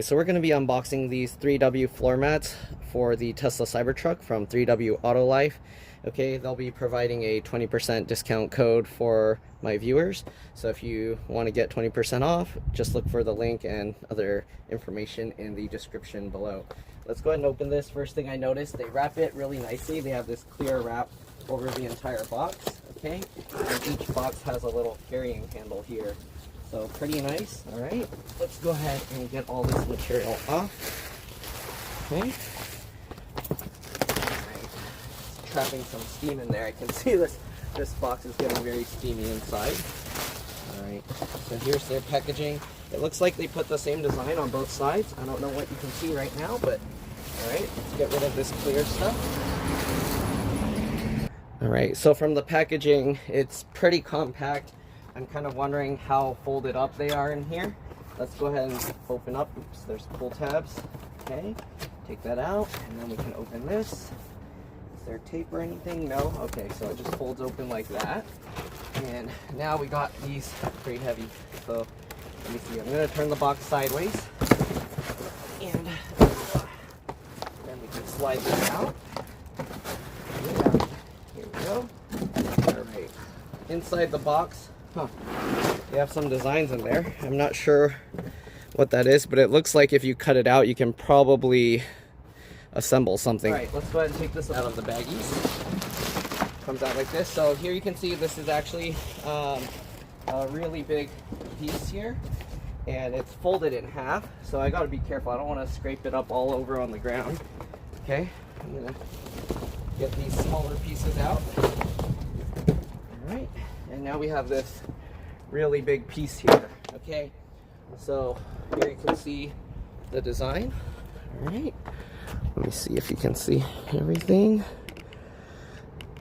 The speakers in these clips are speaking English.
Alright, so we're going to be unboxing these 3W floor mats for the Tesla Cybertruck from 3W Autolife. Okay, they'll be providing a 20% discount code for my viewers. So if you want to get 20% off, just look for the link and other information in the description below. Let's go ahead and open this. First thing I noticed, they wrap it really nicely. They have this clear wrap over the entire box. Okay, and each box has a little carrying handle here. So pretty nice. All right, let's go ahead and get all this material off. Okay. All right. It's trapping some steam in there. I can see this box is getting very steamy inside. All right, so here's their packaging. It looks like they put the same design on both sides. I don't know what you can see right now, but all right, let's get rid of this clear stuff. All right, so from the packaging, it's pretty compact. I'm kind of wondering how folded up they are in here. Let's go ahead and open up. Oops, there's pull tabs. Okay, take that out, and then we can open this. Is there tape or anything? No? Okay, so it just folds open like that. And now we got these pretty heavy. So let me see, I'm gonna turn the box sideways. And then we can slide this out. Here we go. All right, inside the box, they have some designs in there. I'm not sure what that is, but it looks like if you cut it out, you can probably assemble something. All right, let's go ahead and take this out of the baggies. Comes out like this. So here you can see this is actually a really big piece here, and it's folded in half. So I got to be careful. I don't want to scrape it up all over on the ground. Okay, I'm gonna get these smaller pieces out. All right. And now we have this really big piece here. Okay, so here you can see the design. All right, let me see if you can see everything.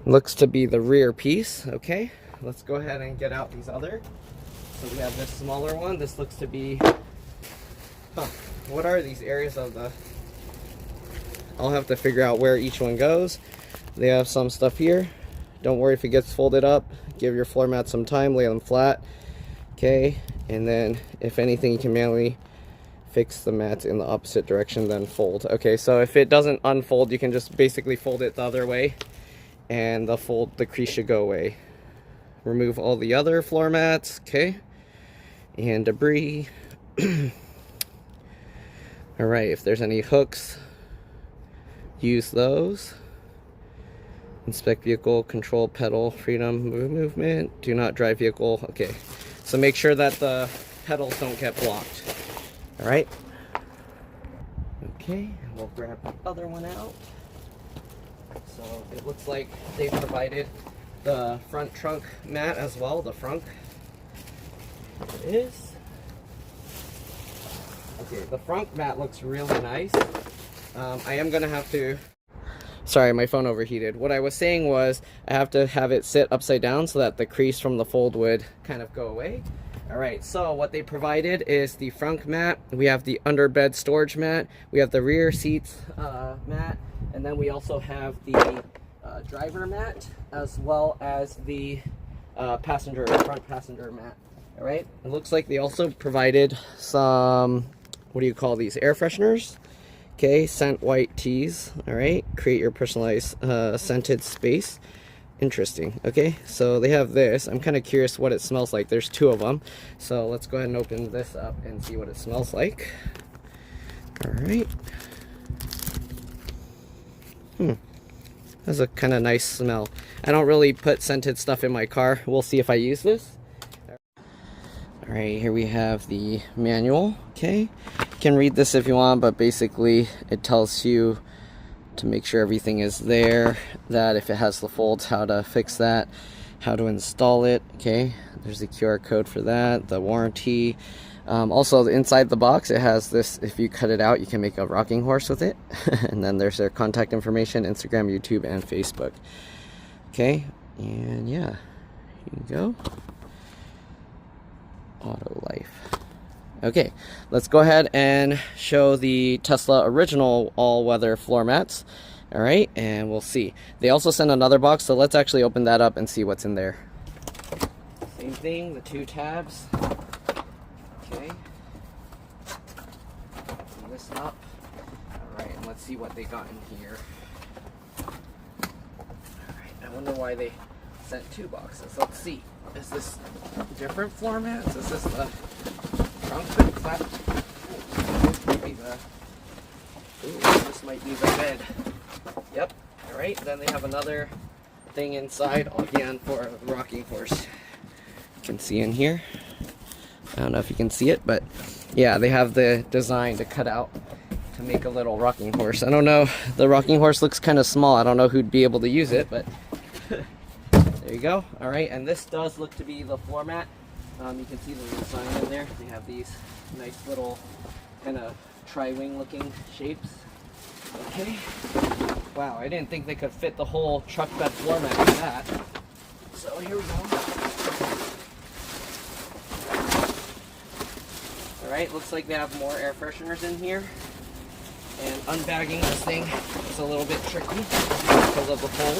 Looks to be the rear piece. Okay, let's go ahead and get out these other. So we have this smaller one. This looks to be, what are these areas of the, I'll have to figure out where each one goes. They have some stuff here. Don't worry if it gets folded up. Give your floor mat some time, lay them flat. Okay, and then if anything, you can manually fix the mats in the opposite direction, then fold. Okay, so if it doesn't unfold, you can just basically fold it the other way, and the crease should go away. Remove all the other floor mats, okay, and debris. All right, if there's any hooks, use those. Inspect vehicle, control pedal, freedom, movement, do not drive vehicle. Okay, so make sure that the pedals don't get blocked. All right. Okay, we'll grab the other one out. So it looks like they provided the front trunk mat as well, the Frunk. There it is. Okay, the Frunk mat looks really nice. I am gonna have to, sorry, my phone overheated. What I was saying was I have to have it sit upside down so that the crease from the fold would kind of go away. All right, so what they provided is the Frunk mat. We have the underbed storage mat. We have the rear seats mat. And then we also have the driver mat, as well as the front passenger mat. All right, it looks like they also provided some, what do you call these, air fresheners? Okay, scent white teas. All right, create your personalized scented space. Interesting. Okay, so they have this. I'm kind of curious what it smells like. There's two of them, so let's go ahead and open this up and see what it smells like. All right. That's a kind of nice smell. I don't really put scented stuff in my car. We'll see if I use this. All right, here we have the manual. Okay, you can read this if you want, but basically it tells you to make sure everything is there, that if it has the folds, how to fix that, how to install it. Okay, there's the QR code for that, the warranty. Also, inside the box, it has this, if you cut it out, you can make a rocking horse with it. And then there's their contact information, Instagram, YouTube, and Facebook. Okay, and yeah, here you go. Autolife. Okay, let's go ahead and show the Tesla original all-weather floor mats. All right, and we'll see. They also sent another box, so let's actually open that up and see what's in there. Same thing, the two tabs. Okay. this up. Alright, and let's see what they got in here. Alright, I wonder why they sent 2 boxes. Let's see. Is this different floor mats? Is this the trunk bed clap? This might be the bed. Yep. Alright, then they have another thing inside again for a rocking horse. You can see in here. I don't know if you can see it, but yeah, they have the design to cut out to make a little rocking horse. I don't know, the rocking horse looks kind of small. I don't know who'd be able to use it, but there you go. All right, and this does look to be the floor mat. You can see the design in there. They have these nice little kind of tri-wing looking shapes. Okay. Wow, I didn't think they could fit the whole truck bed floor mat with that. So here we go. Alright, looks like they have more air fresheners in here. And unbagging this thing is a little bit tricky because of the hole.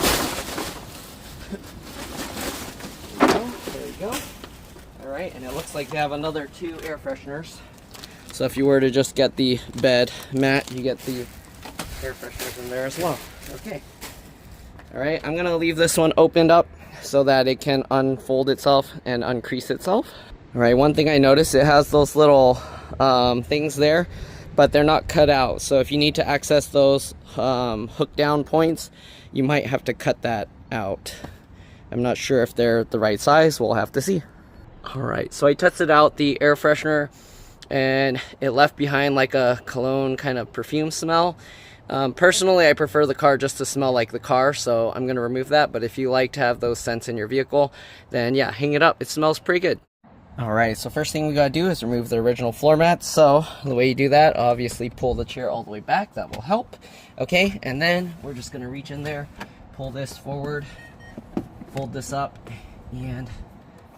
There you go. Alright, and it looks like they have another 2 air fresheners. So if you were to just get the bed mat, you get the air fresheners in there as well. Okay. Alright, I'm going to leave this one opened up so that it can unfold itself and uncrease itself. Alright, one thing I noticed, it has those little things there, but they're not cut out. So if you need to access those hook down points, you might have to cut that out. I'm not sure if they're the right size. We'll have to see. Alright, so I tested out the air freshener and it left behind like a cologne kind of perfume smell. Personally, I prefer the car just to smell like the car, so I'm going to remove that. But if you like to have those scents in your vehicle, then yeah, hang it up. It smells pretty good. Alright, so first thing we gotta do is remove the original floor mat. So the way you do that, obviously pull the chair all the way back. That will help. Okay, and then we're just gonna reach in there, pull this forward, fold this up, and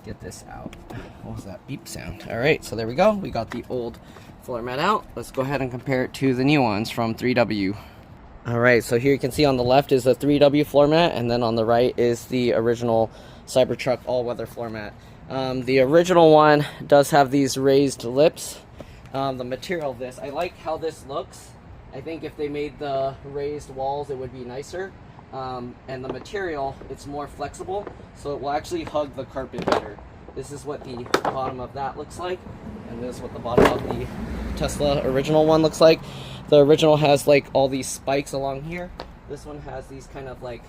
get this out. What was that beep sound? Alright, so there we go. We got the old floor mat out. Let's go ahead and compare it to the new ones from 3W. Alright, so here you can see on the left is the 3W floor mat, and then on the right is the original Cybertruck all-weather floor mat. The original one does have these raised lips. The material of this, I like how this looks. I think if they made the raised walls, it would be nicer. And the material, it's more flexible, so it will actually hug the carpet better. This is what the bottom of that looks like, and this is what the bottom of the Tesla original one looks like. The original has like all these spikes along here. This one has these kind of like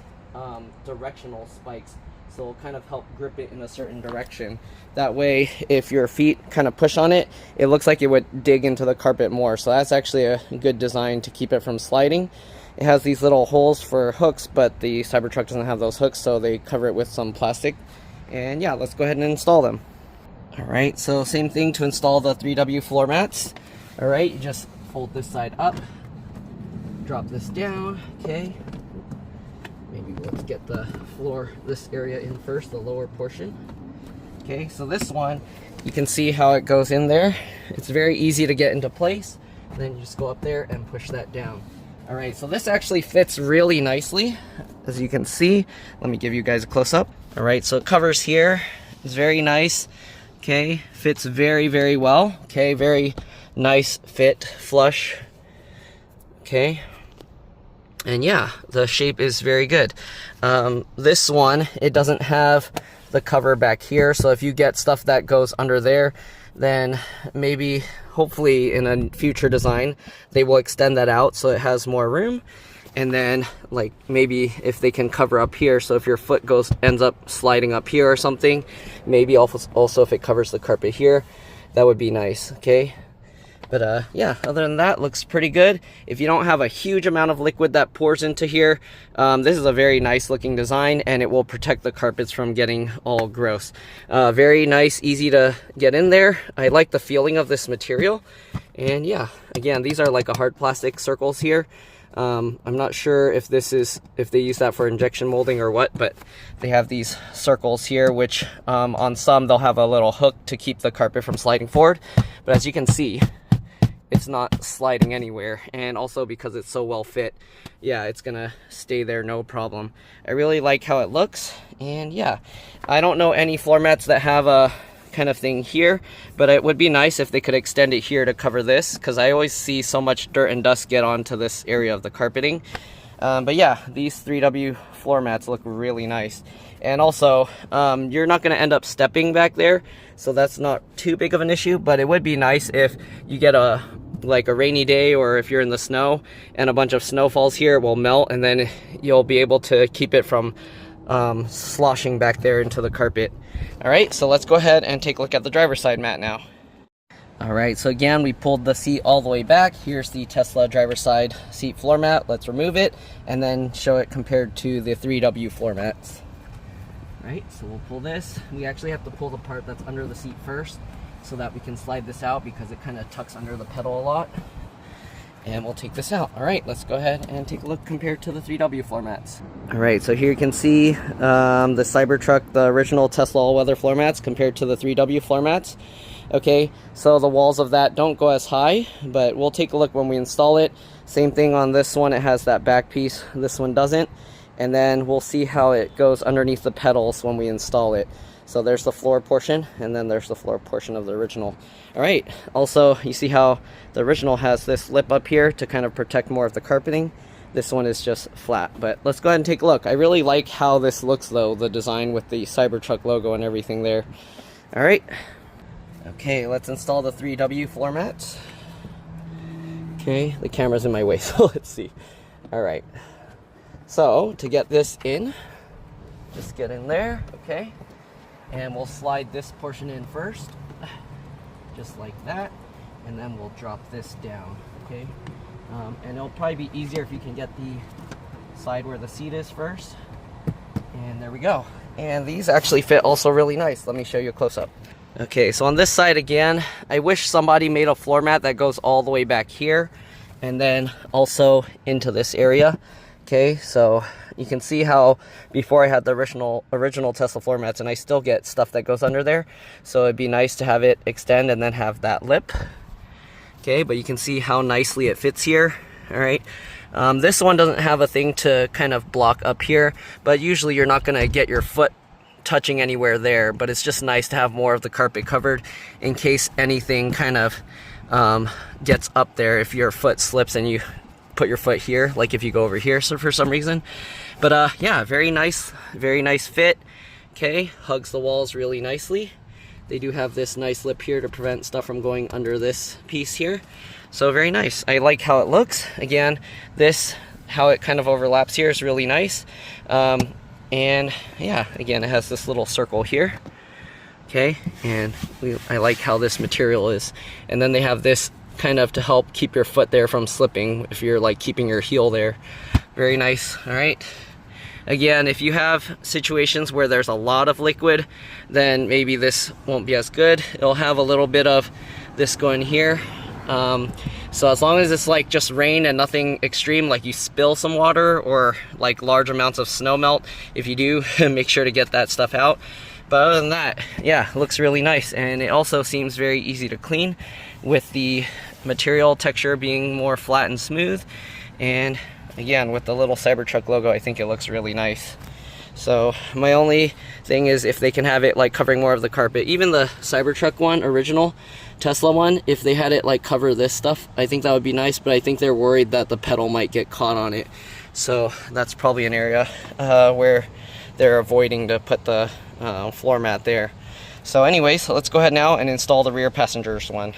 directional spikes, so it'll kind of help grip it in a certain direction. That way, if your feet kind of push on it, it looks like it would dig into the carpet more. So that's actually a good design to keep it from sliding. It has these little holes for hooks, but the Cybertruck doesn't have those hooks, so they cover it with some plastic. And yeah, let's go ahead and install them. Alright, so same thing to install the 3W floor mats. Alright, you just fold this side up, drop this down, okay. Maybe let's get the floor, this area in first, the lower portion. Okay, so this one, you can see how it goes in there. It's very easy to get into place. Then you just go up there and push that down. Alright, so this actually fits really nicely, as you can see. Let me give you guys a close-up. Alright, so it covers here. It's very nice. Okay, fits very, very well. Okay, very nice fit, flush. Okay. And yeah, the shape is very good. This one, it doesn't have the cover back here, so if you get stuff that goes under there, then maybe, hopefully in a future design, they will extend that out so it has more room. And then, like, maybe if they can cover up here, so if your foot ends up sliding up here or something, maybe also if it covers the carpet here, that would be nice, okay? But yeah, other than that, looks pretty good. If you don't have a huge amount of liquid that pours into here, this is a very nice looking design, and it will protect the carpets from getting all gross. Very nice, easy to get in there. I like the feeling of this material. And yeah, again, these are like a hard plastic circles here. I'm not sure if they use that for injection molding or what, but they have these circles here, which on some they'll have a little hook to keep the carpet from sliding forward. But as you can see, it's not sliding anywhere, and also because it's so well fit, yeah, it's gonna stay there no problem. I really like how it looks, and yeah, I don't know any floor mats that have a kind of thing here, but it would be nice if they could extend it here to cover this, because I always see so much dirt and dust get onto this area of the carpeting. But yeah, these 3W floor mats look really nice. And also, you're not going to end up stepping back there, so that's not too big of an issue, but it would be nice if you get a rainy day, or if you're in the snow and a bunch of snow falls here, it will melt, and then you'll be able to keep it from sloshing back there into the carpet. All right, so let's go ahead and take a look at the driver's side mat now. All right, so again, we pulled the seat all the way back. Here's the Tesla driver's side seat floor mat. Let's remove it and then show it compared to the 3W floor mats. All right, so we'll pull this. We actually have to pull the part that's under the seat first so that we can slide this out, because it kind of tucks under the pedal a lot. And we'll take this out. All right, let's go ahead and take a look compared to the 3W floor mats. All right, so here you can see the Cybertruck, the original Tesla all-weather floor mats compared to the 3W floor mats. Okay, so the walls of that don't go as high, but we'll take a look when we install it. Same thing on this one, it has that back piece, this one doesn't. And then we'll see how it goes underneath the pedals when we install it. So there's the floor portion, and then there's the floor portion of the original. All right, also you see how the original has this lip up here to kind of protect more of the carpeting. This one is just flat, but let's go ahead and take a look. I really like how this looks though, the design with the Cybertruck logo and everything there. All right. Okay, let's install the 3W floor mats. Okay, the camera's in my way, so let's see. All right, so to get this in, just get in there, okay? And we'll slide this portion in first, just like that, and then we'll drop this down, okay? And it'll probably be easier if you can get the side where the seat is first. And there we go. And these actually fit also really nice. Let me show you a close-up. Okay, so on this side again, I wish somebody made a floor mat that goes all the way back here and then also into this area. Okay, so you can see how before I had the original Tesla floor mats, and I still get stuff that goes under there. So it'd be nice to have it extend and then have that lip. Okay, but you can see how nicely it fits here. All right. This one doesn't have a thing to kind of block up here, but usually you're not going to get your foot touching anywhere there, but it's just nice to have more of the carpet covered in case anything kind of gets up there if your foot slips and you put your foot here, like if you go over here so for some reason. But yeah, very nice fit. Okay, hugs the walls really nicely. They do have this nice lip here to prevent stuff from going under this piece here, so very nice. I like how it looks. Again, this, how it kind of overlaps here is really nice. And yeah, again, it has this little circle here. Okay, and I like how this material is. And then they have this kind of to help keep your foot there from slipping if you're like keeping your heel there. Very nice. All right. Again, if you have situations where there's a lot of liquid, then maybe this won't be as good. It'll have a little bit of this going here. So as long as it's like just rain and nothing extreme, like you spill some water or like large amounts of snow melt, if you do, make sure to get that stuff out. But other than that, yeah, it looks really nice, and it also seems very easy to clean with the material texture being more flat and smooth. And again, with the little Cybertruck logo, I think it looks really nice. So my only thing is if they can have it like covering more of the carpet. Even the Cybertruck one, original Tesla one, if they had it like cover this stuff, I think that would be nice, but I think they're worried that the pedal might get caught on it. So that's probably an area where they're avoiding to put the floor mat there. So anyways, let's go ahead now and install the rear passenger's one.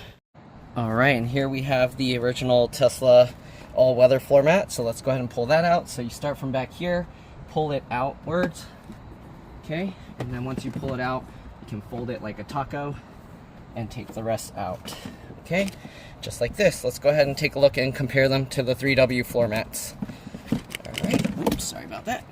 All right, and here we have the original Tesla all-weather floor mat. So let's go ahead and pull that out. So you start from back here, pull it outwards, okay? And then once you pull it out, you can fold it like a taco and take the rest out, okay? Just like this. Let's go ahead and take a look and compare them to the 3W floor mats. All right, oops, sorry about that.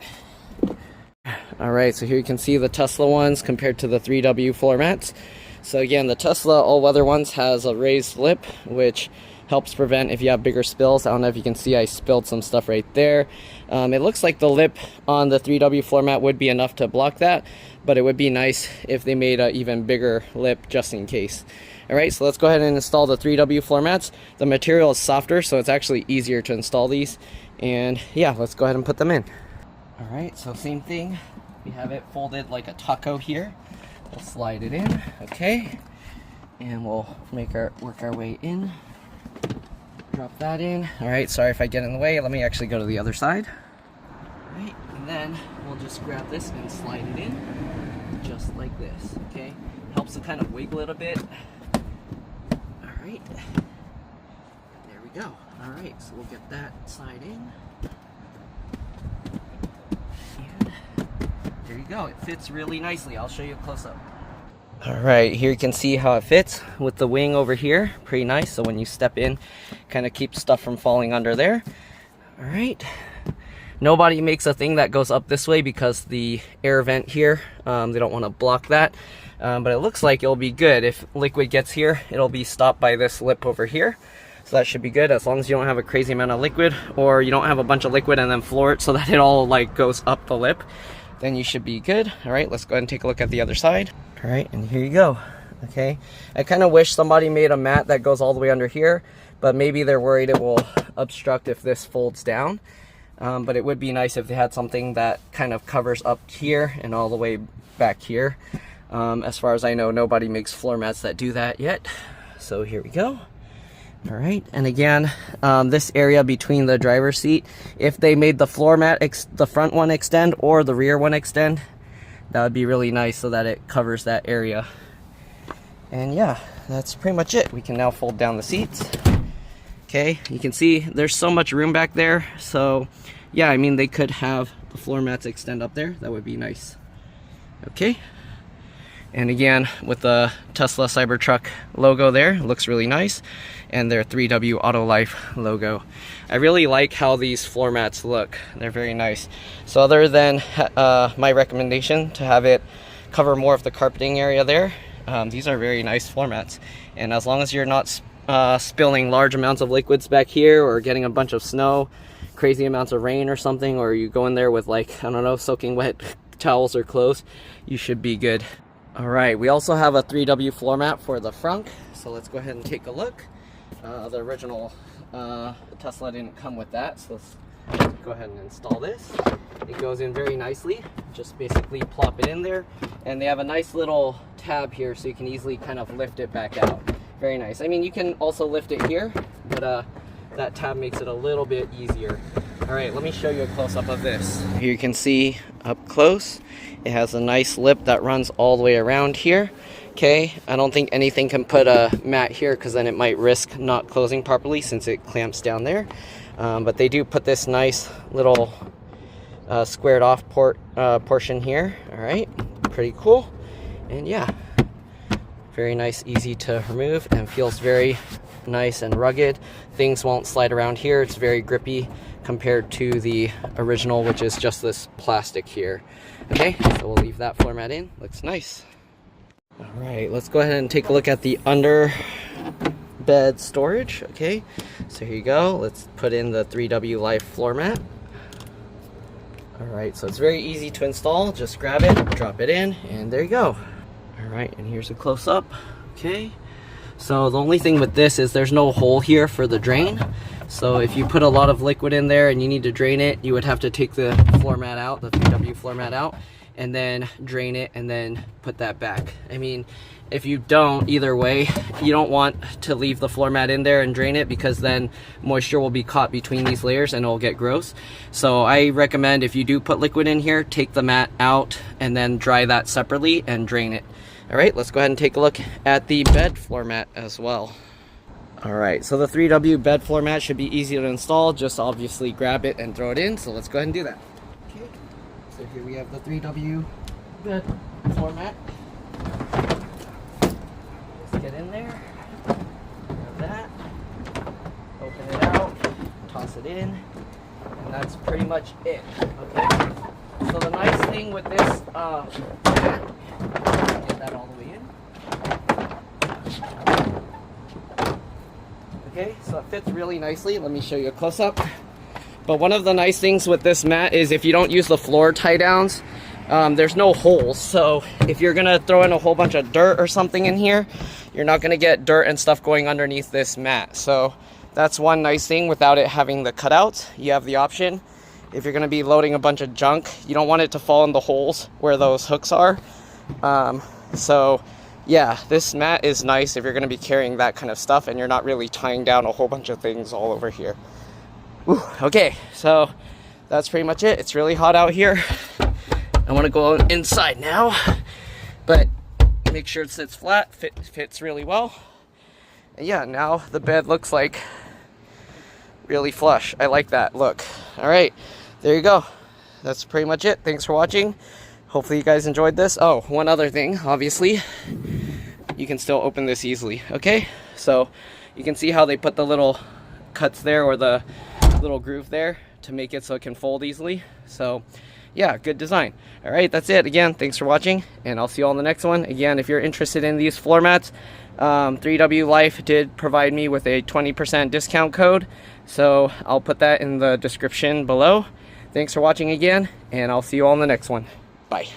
All right, so here you can see the Tesla ones compared to the 3W floor mats. So again, the Tesla all-weather ones has a raised lip, which helps prevent if you have bigger spills. I don't know if you can see I spilled some stuff right there. It looks like the lip on the 3W floor mat would be enough to block that, but it would be nice if they made an even bigger lip just in case. All right, so let's go ahead and install the 3W floor mats. The material is softer, so it's actually easier to install these. And yeah, let's go ahead and put them in. All right, so same thing. We have it folded like a taco here. We'll slide it in, okay, and we'll work our way in. Drop that in. All right, sorry if I get in the way. Let me actually go to the other side. All right, and then we'll just grab this and slide it in, just like this, okay? Helps to kind of wiggle it a bit. All right, there we go. All right, so we'll get that side in. And there you go. It fits really nicely. I'll show you a close-up. All right, here you can see how it fits with the wing over here. Pretty nice. So when you step in, kind of keeps stuff from falling under there. All right. Nobody makes a thing that goes up this way because the air vent here, they don't want to block that. But it looks like it'll be good. If liquid gets here, it'll be stopped by this lip over here. So that should be good as long as you don't have a crazy amount of liquid, or you don't have a bunch of liquid and then floor it so that it all like goes up the lip. Then you should be good. All right, let's go ahead and take a look at the other side. All right, and here you go. Okay, I kind of wish somebody made a mat that goes all the way under here, but maybe they're worried it will obstruct if this folds down. But it would be nice if they had something that kind of covers up here and all the way back here. As far as I know, nobody makes floor mats that do that yet. So here we go. All right, and again, this area between the driver's seat, if they made the floor mat, the front one extend or the rear one extend, that would be really nice so that it covers that area. And yeah, that's pretty much it. We can now fold down the seats. Okay, you can see there's so much room back there. So yeah, I mean, they could have the floor mats extend up there. That would be nice. Okay. And again, with the Tesla Cybertruck logo there, it looks really nice. And their 3W Autolife logo. I really like how these floor mats look. They're very nice. So other than my recommendation to have it cover more of the carpeting area there, these are very nice floor mats. And as long as you're not spilling large amounts of liquids back here or getting a bunch of snow, crazy amounts of rain or something, or you go in there with like, I don't know, soaking wet towels or clothes, you should be good. All right, we also have a 3W floor mat for the Frunk, so let's go ahead and take a look. The original Tesla didn't come with that, so let's go ahead and install this. It goes in very nicely. Just basically plop it in there, and they have a nice little tab here so you can easily kind of lift it back out. Very nice. I mean, you can also lift it here, but that tab makes it a little bit easier. All right, let me show you a close-up of this. Here you can see up close, it has a nice lip that runs all the way around here. Okay, I don't think anything can put a mat here because then it might risk not closing properly since it clamps down there. But they do put this nice little squared off portion here. All right, pretty cool. And yeah, very nice, easy to remove, and feels very nice and rugged. Things won't slide around here. It's very grippy compared to the original, which is just this plastic here. Okay, so we'll leave that floor mat in. Looks nice. All right, let's go ahead and take a look at the under bed storage. Okay, so here you go. Let's put in the 3W Life floor mat. All right, so it's very easy to install. Just grab it, drop it in, and there you go. All right, and here's a close-up. Okay, so the only thing with this is there's no hole here for the drain. So if you put a lot of liquid in there and you need to drain it, you would have to take the floor mat out, the 3W floor mat out, and then drain it and then put that back. I mean, if you don't, either way, you don't want to leave the floor mat in there and drain it because then moisture will be caught between these layers and it'll get gross. So I recommend if you do put liquid in here, take the mat out and then dry that separately and drain it. All right, let's go ahead and take a look at the bed floor mat as well. All right, so the 3W bed floor mat should be easy to install. Just obviously grab it and throw it in. So let's go ahead and do that. Okay, so here we have the 3W bed floor mat. Let's get in there, grab that, open it out, toss it in, and that's pretty much it. Okay, so the nice thing with this mat, get that all the way in. Okay, so it fits really nicely. Let me show you a close-up. But one of the nice things with this mat is if you don't use the floor tie downs, there's no holes. So if you're gonna throw in a whole bunch of dirt or something in here, you're not gonna get dirt and stuff going underneath this mat. So that's one nice thing without it having the cutouts. You have the option. If you're gonna be loading a bunch of junk, you don't want it to fall in the holes where those hooks are. So yeah, this mat is nice if you're going to be carrying that kind of stuff and you're not really tying down a whole bunch of things all over here. Ooh, okay, so that's pretty much it. It's really hot out here. I want to go inside now, but make sure it sits flat, fits really well. And yeah, now the bed looks like really flush. I like that look. All right, there you go. That's pretty much it. Thanks for watching. Hopefully you guys enjoyed this. Oh, one other thing, obviously, you can still open this easily, okay? So you can see how they put the little cuts there, or the little groove there, to make it so it can fold easily. So yeah, good design. All right, that's it. Again, thanks for watching, and I'll see you all in the next one. Again, if you're interested in these floor mats, 3W Life did provide me with a 20% discount code, so I'll put that in the description below. Thanks for watching again, and I'll see you all in the next one. Bye.